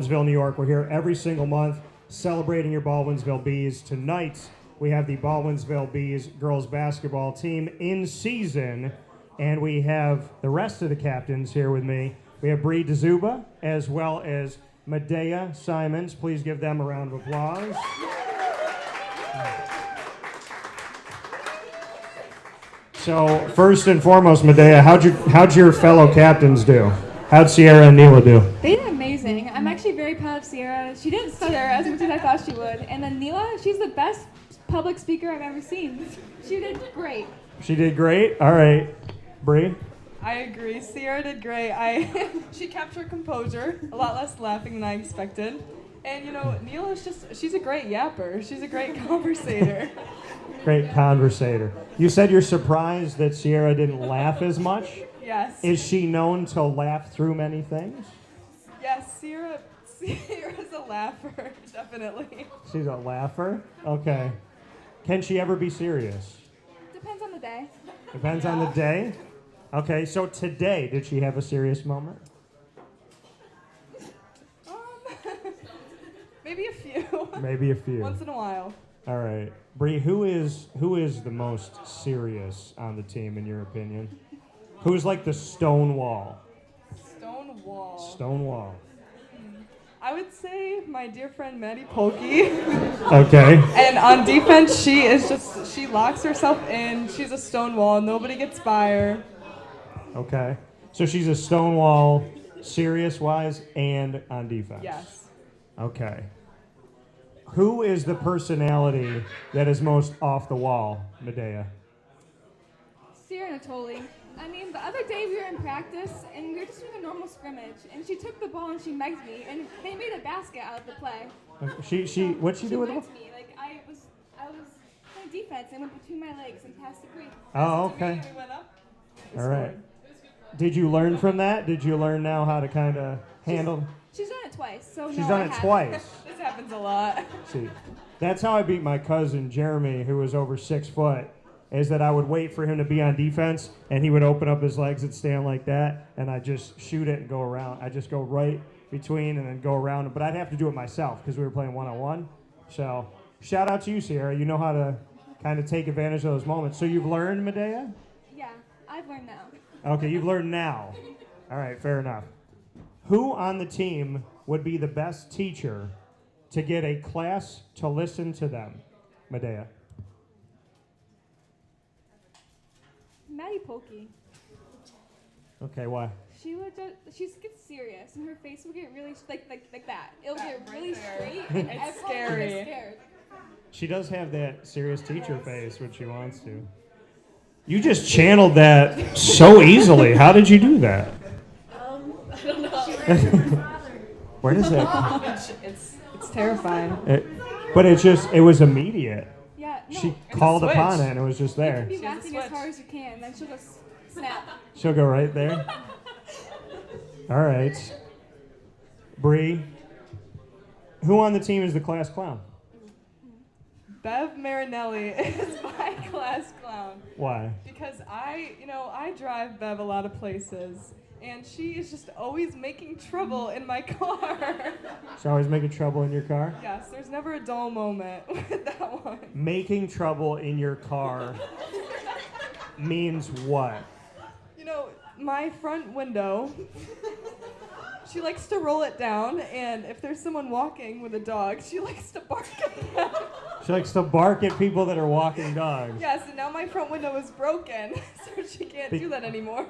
Baldwinsville, New York. We're here every single month celebrating your Baldwinsville Bees. Tonight, we have the Baldwinsville Bees girls basketball team in season, and we have the rest of the captains here with me. We have Bree Dzuba as well as Madayia Simons. Please give them a round of applause. So, first and foremost, Madayia, how'd your fellow captains do? How'd Sierra and Neela do? They did amazing. I'm actually very proud of Sierra. She didn't stutter as much as I thought she would. And then Neela, she's the best public speaker I've ever seen. She did great. She did great? All right. Bree? I agree. Sierra did great. She kept her composure, a lot less laughing than I expected. And Neela's she's a great yapper. She's a great conversator. Great conversator. You said you're surprised that Sierra didn't laugh as much? Yes. Is she known to laugh through many things? Yes, Sierra's a laugher, definitely. She's a laugher? Okay. Can she ever be serious? Depends on the day. Depends on the day? Okay, so today, did she have a serious moment? Maybe a few. Maybe a few. Once in a while. All right. Bree, who is the most serious on the team, in your opinion? Who's like the stone wall? Stonewall. Stonewall. I would say my dear friend Maddie Polkey. Okay. And on defense, she locks herself in. She's a stonewall. Nobody gets by her. Okay. So she's a stonewall, serious-wise, and on defense. Yes. Okay. Who is the personality that is most off the wall, Madayia? Sierra Natoli. I mean, the other day we were in practice and we were just doing a normal scrimmage, and she took the ball and she megged me, and they made a basket out of the play. What'd she do with it? She megged me. Like I was playing defense and went between my legs and passed the Bree. Oh, okay. We went up. All right. Did you learn from that? Did you learn now how to kind of handle? She's done it twice, so She's no, done I it haven't. twice. This happens a lot. See, that's how I beat my cousin Jeremy, who was over 6 foot. Is that I would wait for him to be on defense, and he would open up his legs and stand like that, and I just shoot it and go around. I just go right between and then go around. But I'd have to do it myself because we were playing one-on-one. So shout out to you, Sierra. You know how to kind of take advantage of those moments. So you've learned, Madayia? Yeah, I've learned now. Okay, you've learned now. All right, fair enough. Who on the team would be the best teacher to get a class to listen to them, Madayia? Maddie Polkey. Okay, why? She gets serious, and her face will get really like that. It'll get right really there. straight, and It's everyone will scary. get scared. She does have that serious teacher face when she wants to. You just channeled that so easily. How did you do that? I don't know. Where does that? It's terrifying. But it was immediate. Yeah, no. She called switch. upon it and it was just You there. can be She has a laughing as switch. hard as you can, then she'll just snap. She'll go right there. All right. Bree, who on the team is the class clown? Bev Marinelli is my class clown. Why? Because I drive Bev a lot of places, and she is just always making trouble in my car. She's always making trouble in your car? Yes, there's never a dull moment with that one. Making trouble in your car means what? My front window, she likes to roll it down, and if there's someone walking with a dog, she likes to bark at them. She likes to bark at people that are walking dogs. Yes, and now my front window is broken, so she can't do that anymore.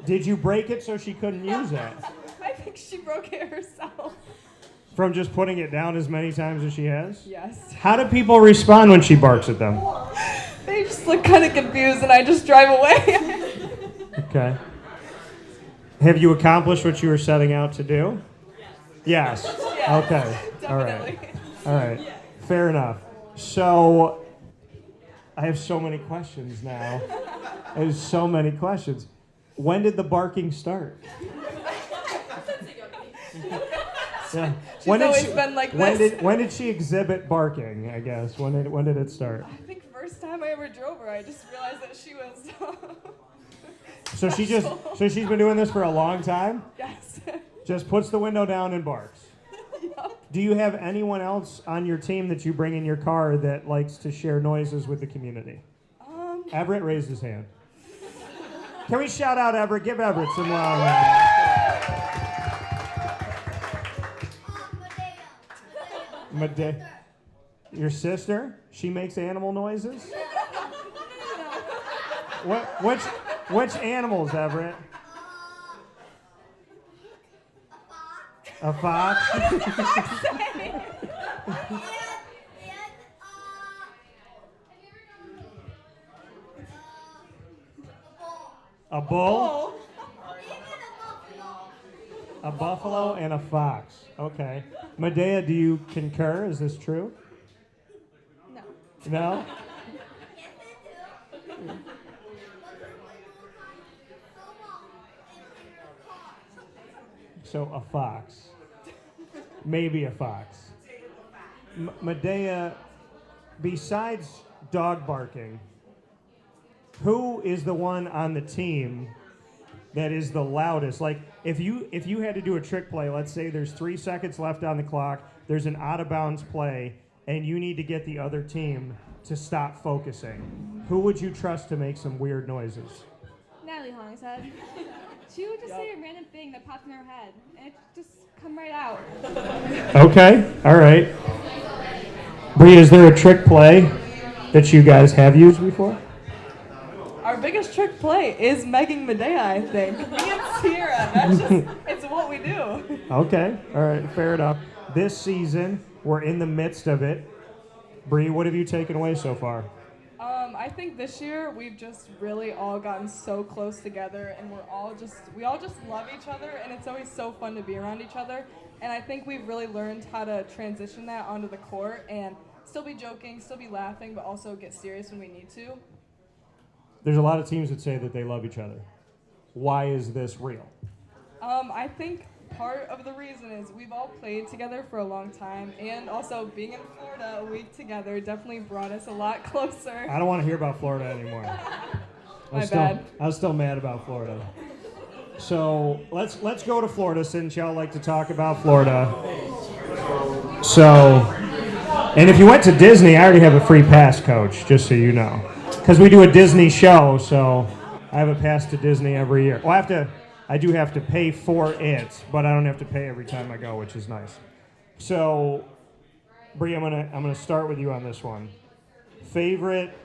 Did you break it so she couldn't use it? I think she broke it herself. From just putting it down as many times as she has? Yes. How do people respond when she barks at them? They just look kind of confused, and I just drive away. Okay. Have you accomplished what you were setting out to do? Yes. Yes, Okay. All right. definitely. All right. Fair enough. So, I have so many questions now. There's so many questions. When did the barking start? Yeah. She's always been like this. When did she exhibit barking, I guess? When did it start? I think first time I ever drove her, I just realized that she was. So she's been doing this for a long time? Yes. Just puts the window down and barks. Do you have anyone else on your team that you bring in your car that likes to share noises with the community? Everett raised his hand. Can we shout out Everett? Give Everett some love. Madayia. Your sister? She makes animal noises? Which animals, Everett? A fox? A bull? A buffalo and a fox. Okay. Madayia, do you concur? Is this true? No. No? So a fox. Maybe a fox. Madayia, besides dog barking, who is the one on the team that is the loudest? Like, if you had to do a trick play, let's say there's 3 seconds left on the clock, there's an out-of-bounds play, and you need to get the other team to stop focusing, who would you trust to make some weird noises? Natalie Hollingshead. She would just say a random thing that popped in her head, and it just come right out. Okay, all right. Bree, is there a trick play that you guys have used before? Our biggest trick play is megging Madayia, I think. Me and Sierra, that's just, it's what we do. Okay, all right, fair enough. This season, we're in the midst of it. Bree, what have you taken away so far? I think this year we've just really all gotten so close together, and we all just love each other, and it's always so fun to be around each other. And I think we've really learned how to transition that onto the court and still be joking, still be laughing, but also get serious when we need to. There's a lot of teams that say that they love each other. Why is this real? I think part of the reason is we've all played together for a long time, and also being in Florida a week together definitely brought us a lot closer. I don't want to hear about Florida anymore. My bad. I was still mad about Florida. So let's go to Florida since y'all like to talk about Florida. So, and if you went to Disney, I already have a free pass, Coach, just so you know. Because we do a Disney show, so I have a pass to Disney every year. Well, I do have to pay for it, but I don't have to pay every time I go, which is nice. So, Bree, I'm gonna start with you on this one. Favorite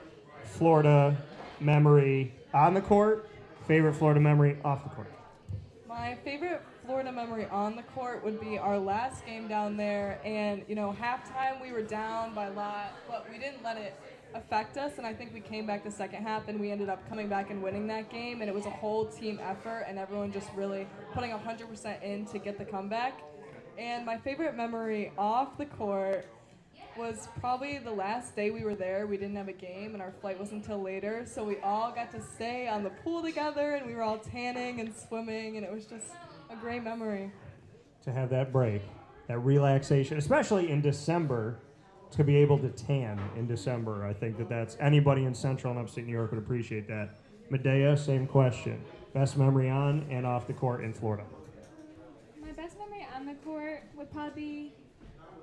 Florida memory on the court, favorite Florida memory off the court. My favorite Florida memory on the court would be our last game down there, and halftime we were down by a lot, but we didn't let it affect us, and I think we came back the second half, and we ended up coming back and winning that game, and it was a whole team effort, and everyone just really putting 100% in to get the comeback. And my favorite memory off the court was probably the last day we were there. We didn't have a game, and our flight wasn't until later, so we all got to stay on the pool together, and we were all tanning and swimming, and it was just a great memory. To have that break, that relaxation, especially in December, to be able to tan in December. I think that's anybody in Central and Upstate New York would appreciate that. Madayia, same question. Best memory on and off the court in Florida. My best memory on the court would probably be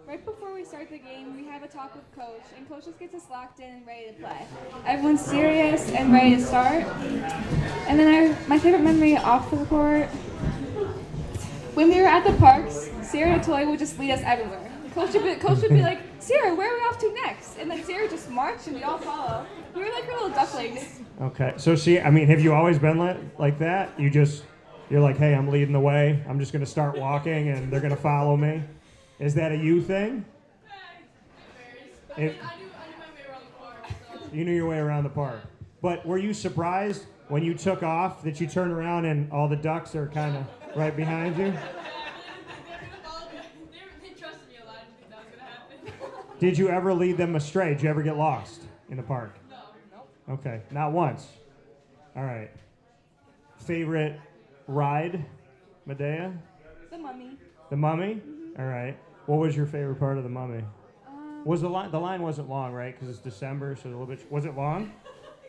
right before we start the game, we have a talk with Coach, and Coach just gets us locked in and ready to play. Everyone's serious and ready to start. And then my favorite memory off the court, when we were at the parks, Sierra and Toy would just lead us everywhere. Coach would be like, Sierra, where are we off to next? And then Sierra just marched and we all follow. We were like her little ducklings. Okay, so have you always been like that? You're like, hey, I'm leading the way. I'm just going to start walking and they're going to follow me. Is that a you thing? I knew my way around the park. So. You knew your way around the park. But were you surprised when you took off that you turned around and all the ducks are kind of right behind you? They trusted me a lot. I didn't think that was going to happen. Did you ever lead them astray? Did you ever get lost in the park? No. Okay, not once. All right. Favorite ride, Madayia? The Mummy. The Mummy? Mm-hmm. All right. What was your favorite part of the Mummy? Was the line wasn't long, right? Because it's December, so a little bit. Was it long?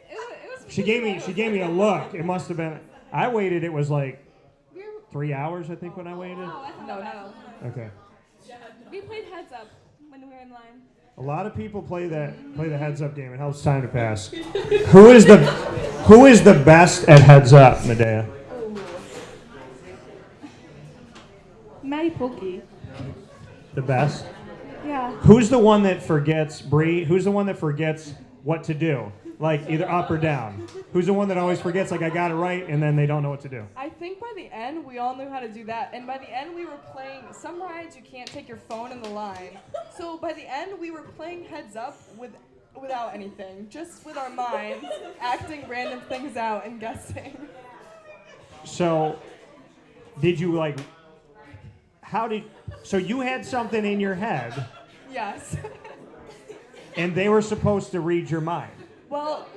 It was She gave me a look. It must have been. I waited. It was like 3 hours, I think, when I waited. Oh, I thought No. Okay. We played heads up when we were in line. A lot of people play the heads up game. It helps time to pass. Who is the best at heads up, Madayia? Maddie Polkey. The best? Yeah. Who's the one that forgets, Bree? Who's the one that forgets what to do? Like either up or down? Who's the one that always forgets, like I got it right, and then they don't know what to do? I think by the end, we all knew how to do that. And by the end, we were playing, some rides you can't take your phone in the line. So by the end, we were playing heads up without anything, just with our minds, acting random things out and guessing. So, did you like, so you had something in your head, Yes. and they were supposed to read your mind. Well,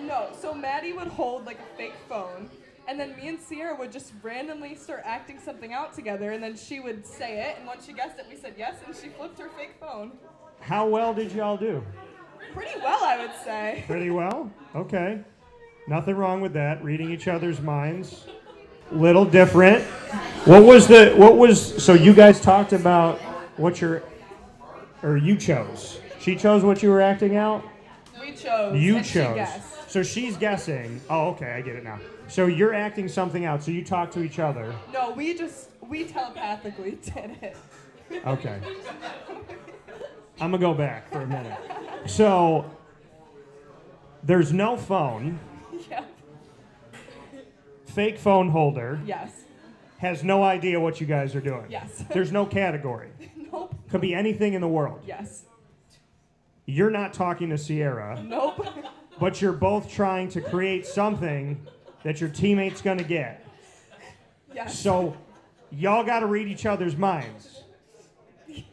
no. So Maddie would hold like a fake phone, and then me and Sierra would just randomly start acting something out together, and then she would say it, and once she guessed it, we said yes, and she flipped her fake phone. How well did y'all do? Pretty well, I would say. Pretty well? Okay. Nothing wrong with that. Reading each other's minds. Little different. So you guys talked about you chose. She chose what you were acting out? We chose. You and chose. She guessed. So she's guessing. Oh, okay, I get it now. So you're acting something out. So you talk to each other. No, we telepathically did it. Okay. I'm going to go back for a minute. So there's no phone. Yep. Fake phone holder. Yes. Has no idea what you guys are doing. Yes. There's no category. Nope. Could be anything in the world. Yes. You're not talking to Sierra, Nope. but you're both trying to create something that your teammate's going to get. Yes. So y'all got to read each other's minds. Yes.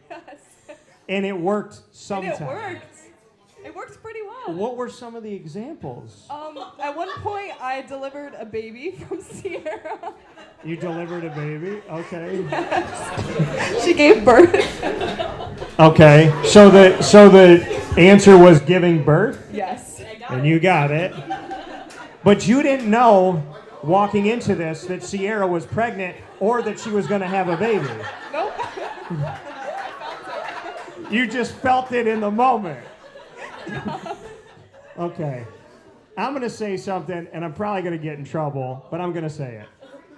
And it worked sometimes. And it worked. It worked pretty well. What were some of the examples? At one point, I delivered a baby from Sierra. You delivered a baby? Okay. She gave birth. Okay. So the answer was giving birth? Yes. And you got it. But you didn't know walking into this that Sierra was pregnant or that she was going to have a baby. Nope. You just felt it in the moment. Okay. I'm going to say something, and I'm probably going to get in trouble, but I'm going to say it.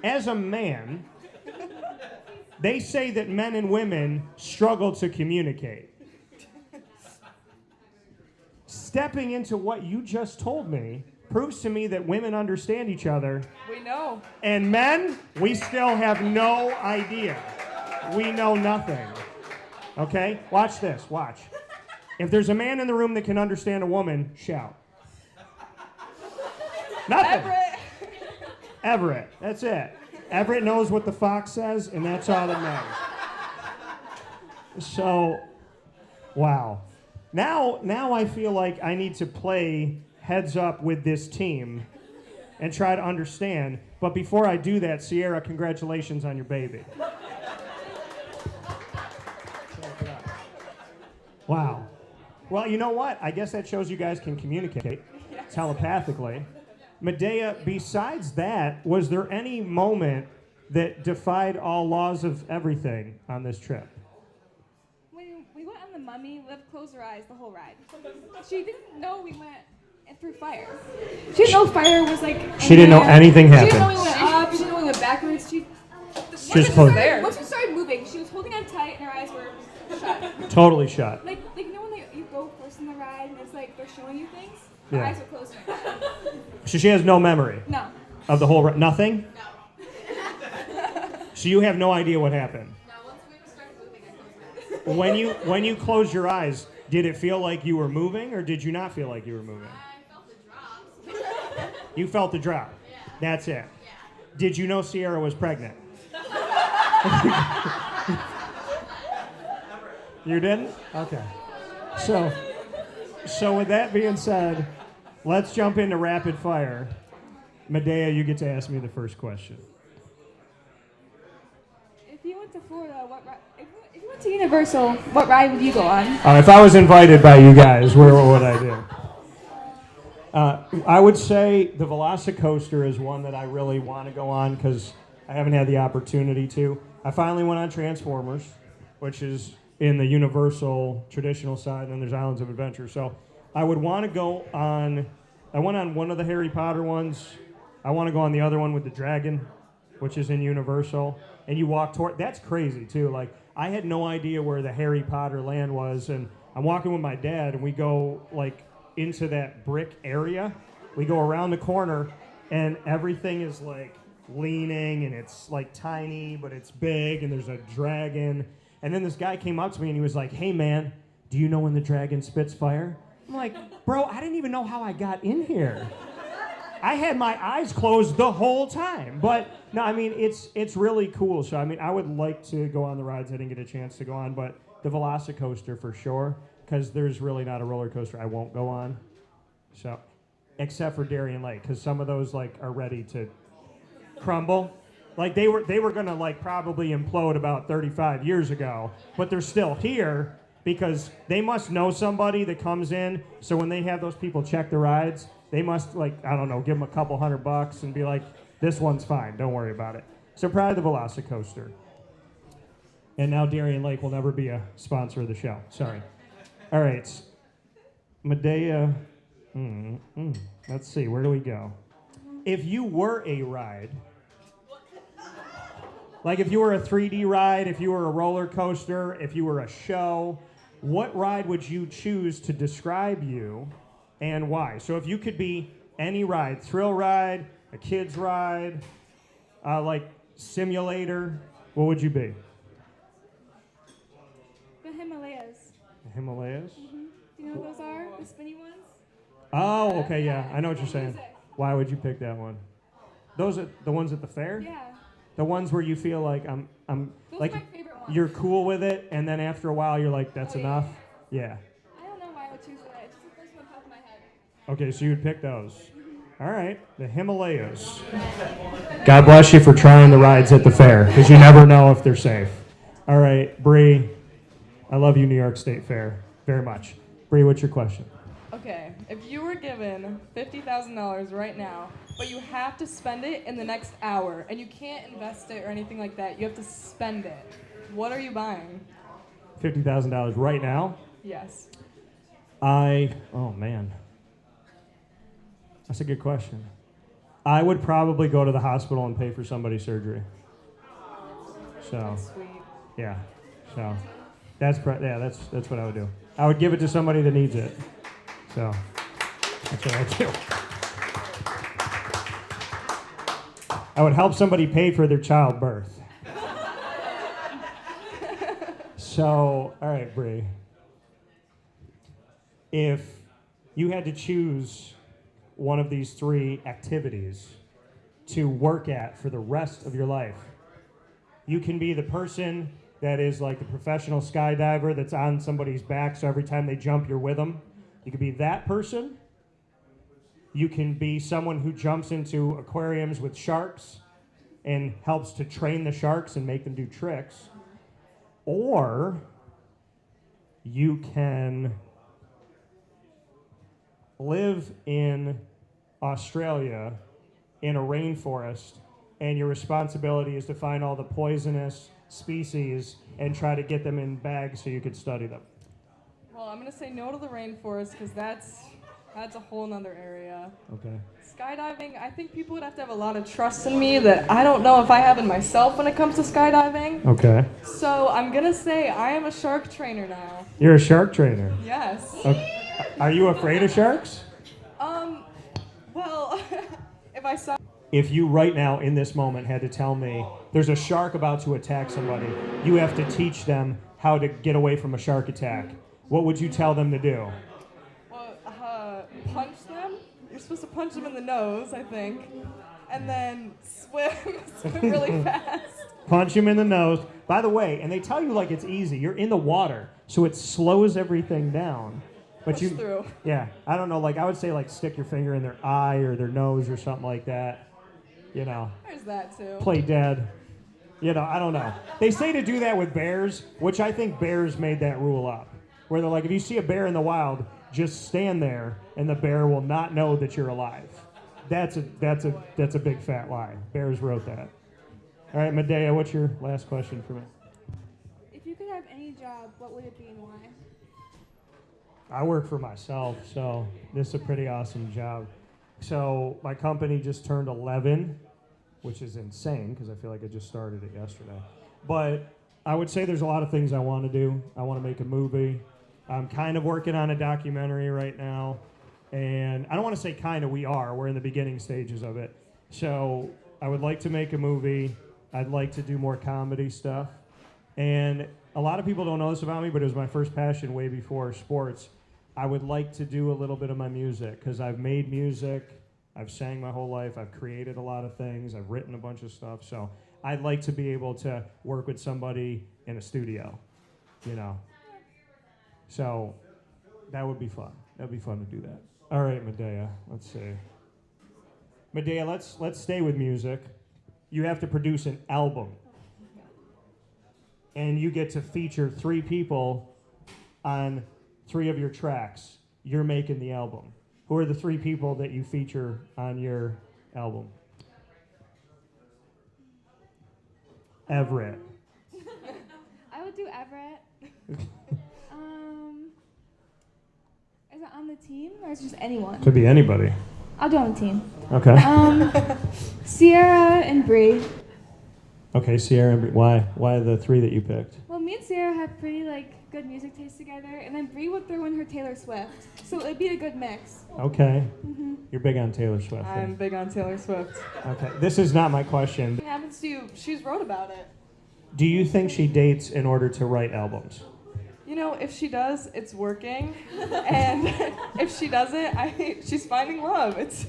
As a man, they say that men and women struggle to communicate. Stepping into what you just told me proves to me that women understand each other. We know. And men, we still have no idea. We know nothing. Okay? Watch this. Watch. If there's a man in the room that can understand a woman, shout. Nothing. Everett. Everett. That's it. Everett knows what the fox says, and that's all that matters. So, wow. Now I feel like I need to play heads up with this team and try to understand. But before I do that, Sierra, congratulations on your baby. Wow. Well, you know what? I guess that shows you guys can communicate telepathically. Madayia, besides that, was there any moment that defied all laws of everything on this trip? When we went on the Mummy, Liv closed her eyes the whole ride. She didn't know we went through fire. She didn't know fire was like. She didn't know anything She happened. didn't know we went up. She didn't know we went backwards. Just closed. Once we started moving, she was holding on tight and her eyes were shut. Totally shut. Like you know when you go first in the ride and it's like they're showing you things? Her Yeah. eyes were closed. So she has no memory No. of the whole nothing? No. So you have no idea what happened. No, once we started moving, I closed my eyes. When you closed your eyes, did it feel like you were moving or did you not feel like you were moving? I felt the drops. You felt the drop. Yeah. That's it. Yeah. Did you know Sierra was pregnant? You didn't? Okay. So with that being said, let's jump into rapid fire. Madayia, you get to ask me the first question. If you went to Florida, if you went to Universal, what ride would you go on? If I was invited by you guys, what would I do? I would say the Velocicoaster is one that I really want to go on because I haven't had the opportunity to. I finally went on Transformers, which is in the Universal traditional side, and then there's Islands of Adventure. So I would want to go on. I went on one of the Harry Potter ones. I want to go on the other one with the dragon, which is in Universal. And you walk toward. That's crazy too. Like I had no idea where the Harry Potter land was, and I'm walking with my dad, and we go like into that brick area. We go around the corner, and everything is like leaning, and it's like tiny, but it's big, and there's a dragon. And then this guy came up to me, and he was like, "Hey man, do you know when the dragon spits fire?" I'm like, "Bro, I didn't even know how I got in here. I had my eyes closed the whole time." But no, I mean, it's really cool. So I mean, I would like to go on the rides I didn't get a chance to go on, but the Velocicoaster for sure, because there's really not a roller coaster I won't go on. So, except for Darien Lake, because some of those like are ready to crumble. Like they were gonna like probably implode about 35 years ago, but they're still here because they must know somebody that comes in. So when they have those people check the rides, they must like, I don't know, give them a couple $100 and be like, "This one's fine, don't worry about it." So probably the Velocicoaster. And now Darien Lake will never be a sponsor of the show. Sorry. All right, Madayia. Let's see, where do we go? If you were a ride. Like if you were a 3D ride, if you were a roller coaster, if you were a show, what ride would you choose to describe you and why? So if you could be any ride, thrill ride, a kid's ride, like simulator, what would you be? The Himalayas. The Himalayas? Mm-hmm. Do you know what those are? The spinny ones? Oh, okay, yeah, I know what you're saying. Why would you pick that one? Those are the ones at the fair? Yeah. The ones where you feel like I'm Those like are my favorite ones. you're cool with it, and then after a while you're like, that's enough. Yeah. I don't know why I would choose that. It's just the first one off my head. Okay, so you would pick those. All right, the Himalayas. God bless you for trying the rides at the fair, because you never know if they're safe. All right, Bree, I love you, New York State Fair, very much. Bree, what's your question? Okay, if you were given $50,000 right now, but you have to spend it in the next hour, and you can't invest it or anything like that, you have to spend it, what are you buying? $50,000 right now? Yes. Oh man. That's a good question. I would probably go to the hospital and pay for somebody's surgery. So, Sweet. yeah. So, that's what I would do. I would give it to somebody that needs it. So, that's what I would do. I would help somebody pay for their childbirth. So, all right, Bree. If you had to choose one of these three activities to work at for the rest of your life, you can be the person that is like the professional skydiver that's on somebody's back, so every time they jump, you're with them. You could be that person. You can be someone who jumps into aquariums with sharks and helps to train the sharks and make them do tricks. Or you can live in Australia in a rainforest, and your responsibility is to find all the poisonous species and try to get them in bags so you could study them. Well, I'm going to say no to the rainforest because that's a whole nother area. Okay. Skydiving, I think people would have to have a lot of trust in me that I don't know if I have in myself when it comes to skydiving. Okay. So I'm going to say I am a shark trainer now. You're a shark trainer. Yes. Okay. Are you afraid of sharks? Well, if I saw... If you right now in this moment had to tell me there's a shark about to attack somebody, you have to teach them how to get away from a shark attack, what would you tell them to do? Well, punch them. You're supposed to punch them in the nose, I think. And then swim really fast. Punch him in the nose. By the way, and they tell you like it's easy. You're in the water, so it slows everything down. But Push through. Yeah, I don't know. Like I would say, like stick your finger in their eye or their nose or something like that. You know. There's that too. Play dead. You know, I don't know. They say to do that with bears, which I think bears made that rule up. Where they're like, if you see a bear in the wild, just stand there, and the bear will not know that you're alive. That's a big fat lie. Bears wrote that. All right, Madayia, what's your last question for me? If you could have any any job, what would it be and why? I work for myself, so this is a pretty awesome job. So my company just turned 11, which is insane because I feel like I just started it yesterday. But I would say there's a lot of things I want to do. I want to make a movie. I'm kind of working on a documentary right now. And I don't want to say kind of, we're in the beginning stages of it. So I would like to make a movie. I'd like to do more comedy stuff. And a lot of people don't know this about me, but it was my first passion way before sports. I would like to do a little bit of my music because I've made music. I've sang my whole life. I've created a lot of things. I've written a bunch of stuff. So I'd like to be able to work with somebody in a studio, you know. So that would be fun. That would be fun to do that. All right, Madayia, let's see. Madayia, let's stay with music. You have to produce an album. And you get to feature 3 people on 3 of your tracks. You're making the album. Who are the 3 people that you feature on your album? Everett. I would do Everett. Is it on the team or is it just anyone? Could be anybody. I'll do on the team. Okay. Sierra and Bree. Okay, Sierra and Bree. Why the 3 that you picked? Well, me and Sierra have pretty good music taste together, and then Bree would throw in her Taylor Swift, so it'd be a good mix. Okay. You're big on Taylor Swift. I'm big on Taylor Swift. Okay. This is not my question. What happens to you? She's wrote about it. Do you think she dates in order to write albums? You know, if she does, it's working, and if she doesn't, she's finding love. It's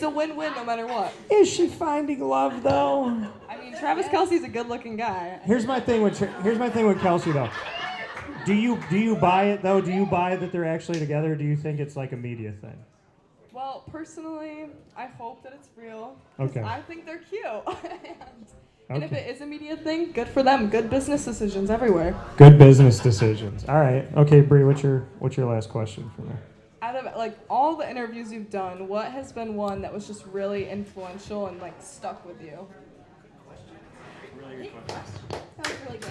a win-win no matter what. Is she finding love though? I mean, Travis Kelce's a good-looking guy. Here's my thing with Kelsey though. Do you buy it though? Do you buy that they're actually together? Or do you think it's like a media thing? Well, personally, I hope that it's real. Okay. I think they're cute. And if Okay. it is a media thing, good for them. Good business decisions everywhere. Good business decisions. All right. Okay, Bree. What's your last question for me? Out of all the interviews you've done, what has been one that was just really influential and stuck with you? That was really good.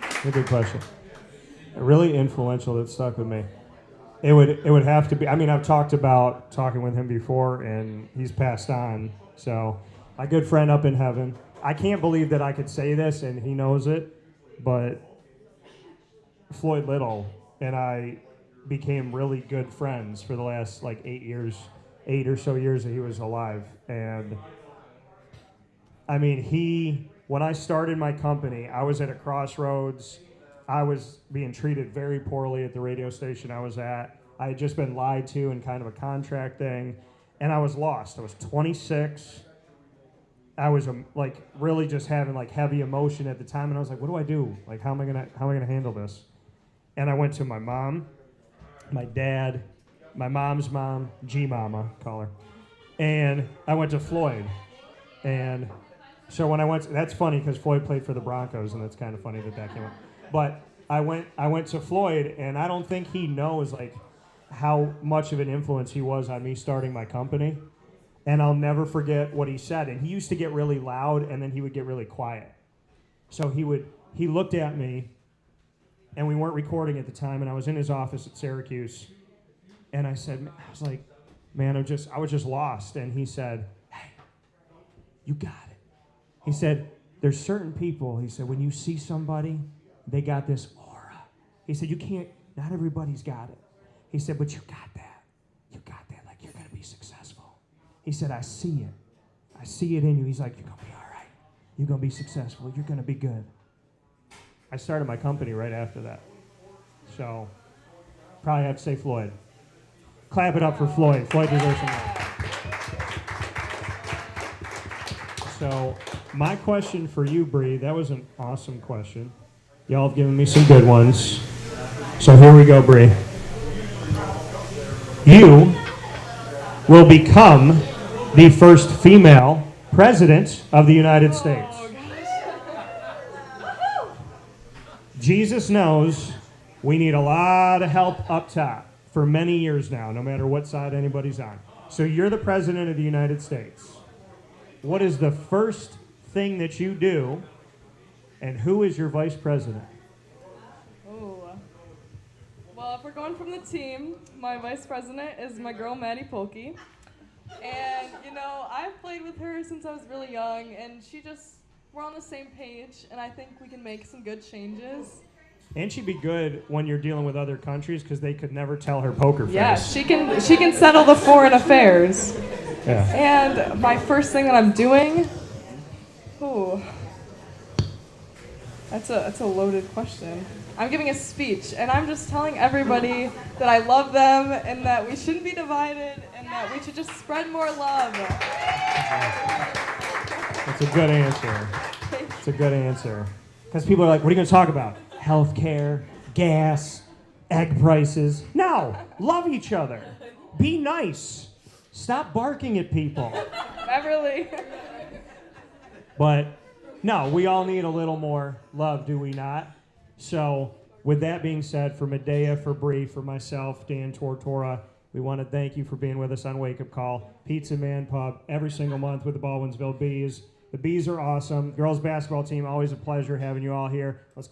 That's a good question. Really influential that stuck with me. It would have to be. I mean, I've talking with him before, and he's passed on. So, my good friend up in heaven. I can't believe that I could say this, and he knows it, but Floyd Little and I became really good friends for the last 8 or so years that he was alive. And I mean, when I started my company, I was at a crossroads. I was being treated very poorly at the radio station I was at. I had just been lied to in kind of a contract thing, and I was lost. I was 26. I was really just having heavy emotion at the time, and I was like, what do I do? How am I gonna handle this? And I went to my mom, my dad, my mom's mom, G-Mama, call her. And I went to Floyd. And so when I went, that's funny because Floyd played for the Broncos, and that's kind of funny that came up. But I went to Floyd, and I don't think he knows how much of an influence he was on me starting my company. And I'll never forget what he said. And he used to get really loud, and then he would get really quiet. So he looked at me, and we weren't recording at the time, and I was in his office at Syracuse, and I was like, man, I was just lost. And he said, hey, you got it. He said, there's certain people, he said, when you see somebody, they got this aura. He said, not everybody's got it. He said, but you got that. You got that, you're going to be successful. He said, I see it. I see it in you. He's like, you're going to be all right. You're going to be successful. You're going to be good. I started my company right after that. So, probably have to say Floyd. Clap it up for Floyd. Floyd deserves some love. So, my question for you, Bree, that was an awesome question. Y'all have given me some good ones. So here we go, Bree. You will become the first female president of the United States. Jesus knows we need a lot of help up top for many years now, no matter what side anybody's on. So you're the president of the United States. What is the first thing that you do And who is your vice president? Oh. Well, if we're going from the team, my vice president is my girl Maddie Polkey. And, you know, I've played with her since I was really young, and we're on the same page, and I think we can make some good changes. And she'd be good when you're dealing with other countries because they could never tell her poker face. Yeah, she can settle the foreign affairs. Yeah. And my first thing that I'm doing, that's a loaded question. I'm giving a speech, and I'm just telling everybody that I love them and that we shouldn't be divided and that we should just spread more love. That's a good answer. It's a good answer. Because people are like, what are you going to talk about? Healthcare, gas, egg prices. No, love each other. Be nice. Stop barking at people. Beverly. But no, we all need a little more love, do we not? So with that being said, for Madayia, for Bree, for myself, Dan Tortora, we want to thank you for being with us on Wake Up Call. Pizza Man Pub every single month with the Baldwinsville Bees. The Bees are awesome. Girls basketball team, always a pleasure having you all here. Let's